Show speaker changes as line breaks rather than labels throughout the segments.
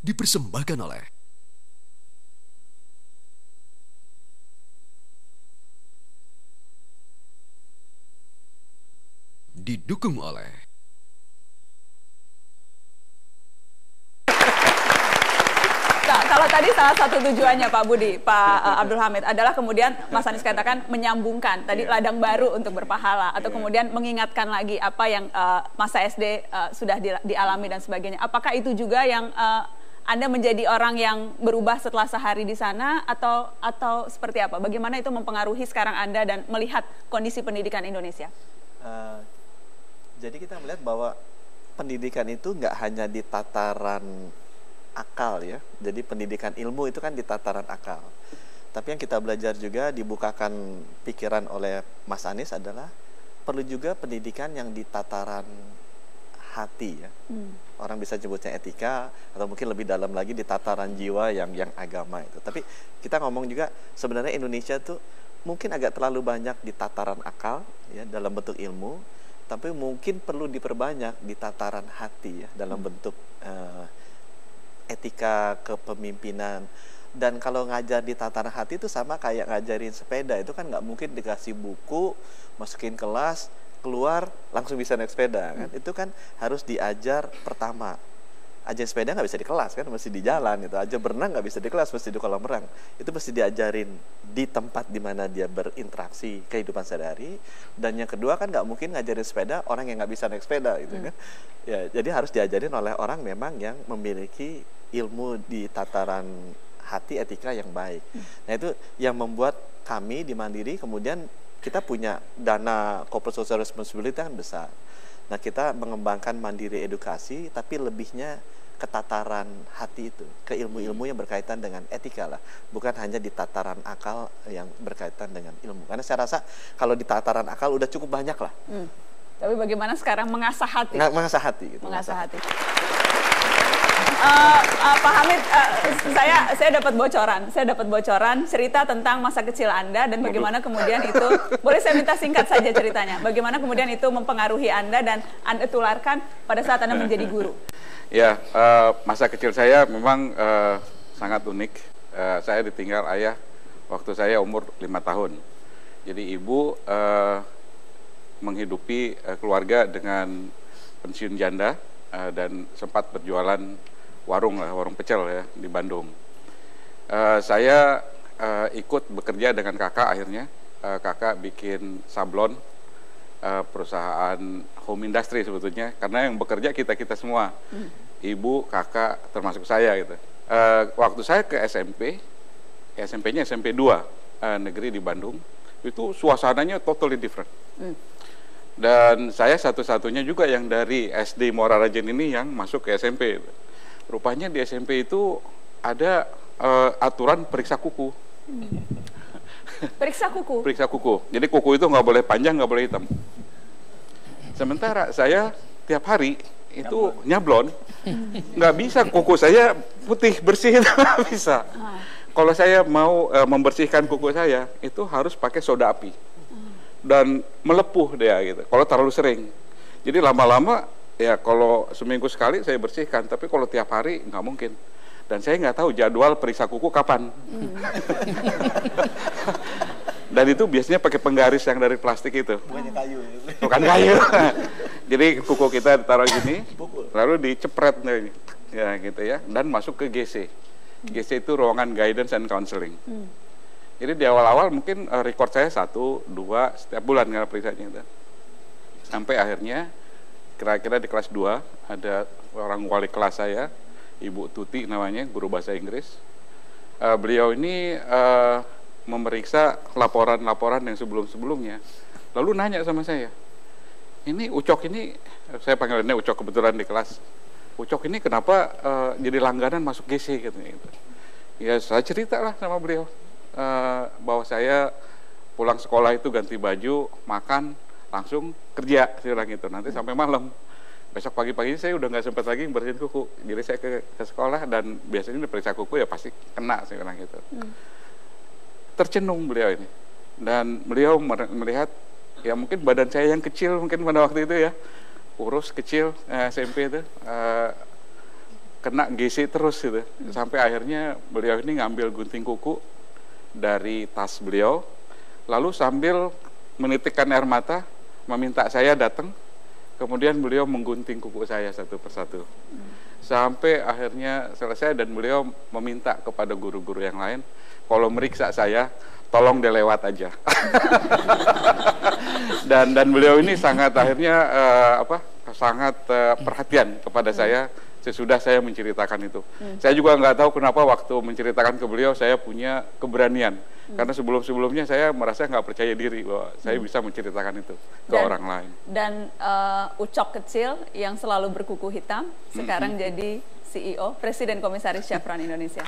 dipersembahkan oleh didukung oleh
kalau tadi salah satu tujuannya Pak Budi, Pak Abdul Hamid adalah kemudian Mas Anies katakan menyambungkan tadi ladang baru untuk berpahala atau kemudian mengingatkan lagi apa yang masa SD sudah dialami dan sebagainya. Apakah itu juga yang Anda menjadi orang yang berubah setelah sehari di sana atau seperti apa? Bagaimana itu mempengaruhi sekarang Anda dan melihat kondisi pendidikan Indonesia?
Jadi kita melihat bahwa pendidikan itu nggak hanya di tataran akal ya. Jadi pendidikan ilmu itu kan di tataran akal. Tapi yang kita belajar juga dibukakan pikiran oleh Mas Anies adalah perlu juga pendidikan yang di tataran hati ya. Orang bisa sebutnya etika atau mungkin lebih dalam lagi di tataran jiwa yang agama itu. Tapi kita ngomong juga sebenarnya Indonesia tuh mungkin agak terlalu banyak di tataran akal ya dalam bentuk ilmu, tapi mungkin perlu diperbanyak di tataran hati ya dalam bentuk etika kepemimpinan. Dan kalau ngajar di tataran hati itu sama kayak ngajarin sepeda, itu kan nggak mungkin dikasih buku, masukin kelas, keluar langsung bisa naik sepeda kan. Itu kan harus diajar pertama. Ajar sepeda nggak bisa di kelas kan, mesti di jalan gitu. Ajar berenang nggak bisa di kelas, mesti di kolam renang. Itu mesti diajarin di tempat di mana dia berinteraksi kehidupan sehari-hari. Dan yang kedua kan nggak mungkin ngajarin sepeda orang yang nggak bisa naik sepeda gitu kan. Ya, jadi harus diajarin oleh orang memang yang memiliki ilmu di tataran hati etika yang baik. Nah itu yang membuat kami di Mandiri kemudian kita punya dana corporate social responsibility kan besar. Nah kita mengembangkan Mandiri Edukasi tapi lebihnya ke tataran hati itu, ke ilmu-ilmu yang berkaitan dengan etika lah, bukan hanya di tataran akal yang berkaitan dengan ilmu. Karena saya rasa kalau di tataran akal udah cukup banyak lah.
Tapi bagaimana sekarang mengasah hati?
Mengasah hati. Gitu,
mengasah hati. Pak Hamid, saya dapat bocoran cerita tentang masa kecil Anda dan bagaimana kemudian itu, boleh saya minta singkat saja ceritanya, bagaimana kemudian itu mempengaruhi Anda dan Anda tularkan pada saat Anda menjadi guru.
Ya, masa kecil saya memang sangat unik. Saya ditinggal ayah waktu saya umur 5 tahun. Jadi ibu menghidupi keluarga dengan pensiun janda dan sempat berjualan warung pecel ya di Bandung. Saya ikut bekerja dengan kakak akhirnya. Kakak bikin sablon, perusahaan home industry sebetulnya, karena yang bekerja kita semua, ibu, kakak, termasuk saya gitu. Waktu saya ke SMP-nya SMP 2 negeri di Bandung, itu suasananya totally different. Dan saya satu-satunya juga yang dari SD Muara Rajen ini yang masuk ke SMP. Rupanya di SMP itu ada aturan periksa kuku.
Periksa kuku?
Periksa kuku. Jadi kuku itu nggak boleh panjang, nggak boleh hitam. Sementara saya tiap hari itu nyablon, nggak bisa kuku saya putih bersih, nggak bisa. Kalau saya mau membersihkan kuku saya, itu harus pakai soda api dan melepuh dia gitu. Kalau terlalu sering, jadi lama-lama ya kalau seminggu sekali saya bersihkan, tapi kalau tiap hari nggak mungkin. Dan saya nggak tahu jadwal periksa kuku kapan. Dan itu biasanya pakai penggaris yang dari plastik itu.
Bukannya kayu.
Bukan kayu. Jadi kuku kita ditaruh gini, lalu dicepret ya gitu ya, dan masuk ke GC. GC itu ruangan guidance and counseling. Jadi di awal-awal mungkin record saya 1, 2 setiap bulan nggak periksanya itu. Sampai akhirnya kira-kira di kelas 2 ada orang wali kelas saya, Ibu Tuti namanya, guru bahasa Inggris. Beliau ini memeriksa laporan-laporan yang sebelum-sebelumnya. Lalu nanya sama saya, ini Ucok ini, saya panggilannya Ucok kebetulan di kelas, Ucok ini kenapa jadi langganan masuk GC katanya gitu. Ya saya cerita lah sama beliau, bahwa saya pulang sekolah itu ganti baju, makan, langsung kerja, saya bilang gitu, nanti sampai malam. Besok pagi-pagi saya udah nggak sempat lagi bersihin kuku, jadi saya ke sekolah dan biasanya diperiksa kuku ya pasti kena, saya bilang gitu. Tercenung beliau ini, dan beliau melihat ya mungkin badan saya yang kecil mungkin pada waktu itu ya, kurus kecil, SMP itu, kena GC terus gitu. Sampai akhirnya beliau ini ngambil gunting kuku dari tas beliau, lalu sambil menitikkan air mata, meminta saya datang, kemudian beliau menggunting kuku saya satu persatu. Sampai akhirnya selesai dan beliau meminta kepada guru-guru yang lain, kalau meriksa saya, tolong dilewat aja. dan beliau ini sangat akhirnya sangat perhatian kepada saya sesudah saya menceritakan itu. Saya juga nggak tahu kenapa waktu menceritakan ke beliau saya punya keberanian. Karena sebelum-sebelumnya saya merasa nggak percaya diri bahwa saya bisa menceritakan itu ke orang lain.
Dan Ucok kecil yang selalu berkuku hitam, sekarang jadi CEO, Presiden Komisaris Chevron Indonesia.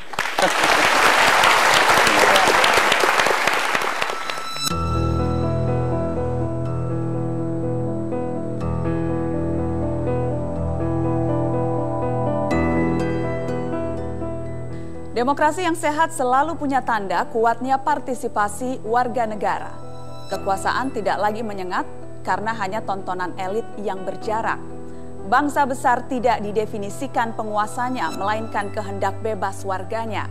Demokrasi yang sehat selalu punya tanda kuatnya partisipasi warga negara. Kekuasaan tidak lagi menyengat karena hanya tontonan elit yang berjarak. Bangsa besar tidak didefinisikan penguasanya, melainkan kehendak bebas warganya.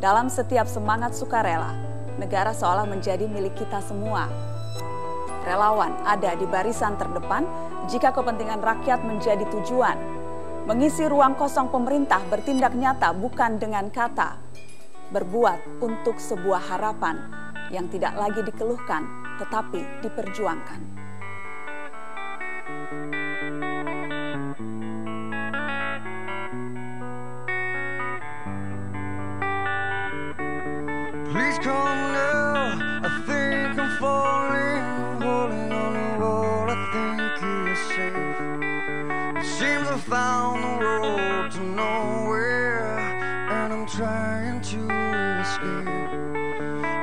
Dalam setiap semangat sukarela, negara seolah menjadi milik kita semua. Relawan ada di barisan terdepan jika kepentingan rakyat menjadi tujuan. Mengisi ruang kosong pemerintah bertindak nyata bukan dengan kata. Berbuat untuk sebuah harapan yang tidak lagi dikeluhkan tetapi diperjuangkan.
Please come now, I think I'm falling, holding on to what I think is safe. It seems I found the road to nowhere, and I'm trying to escape.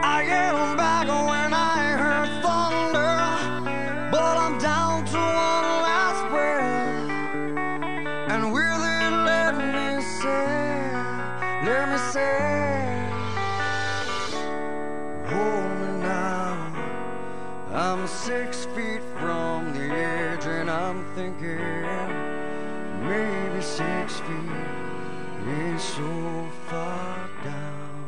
I get on back when I heard thunder, but I'm down to one last breath. And with it, let me say, hold me now. I'm 6 feet from the edge, and I'm thinking maybe 6 feet is so far down.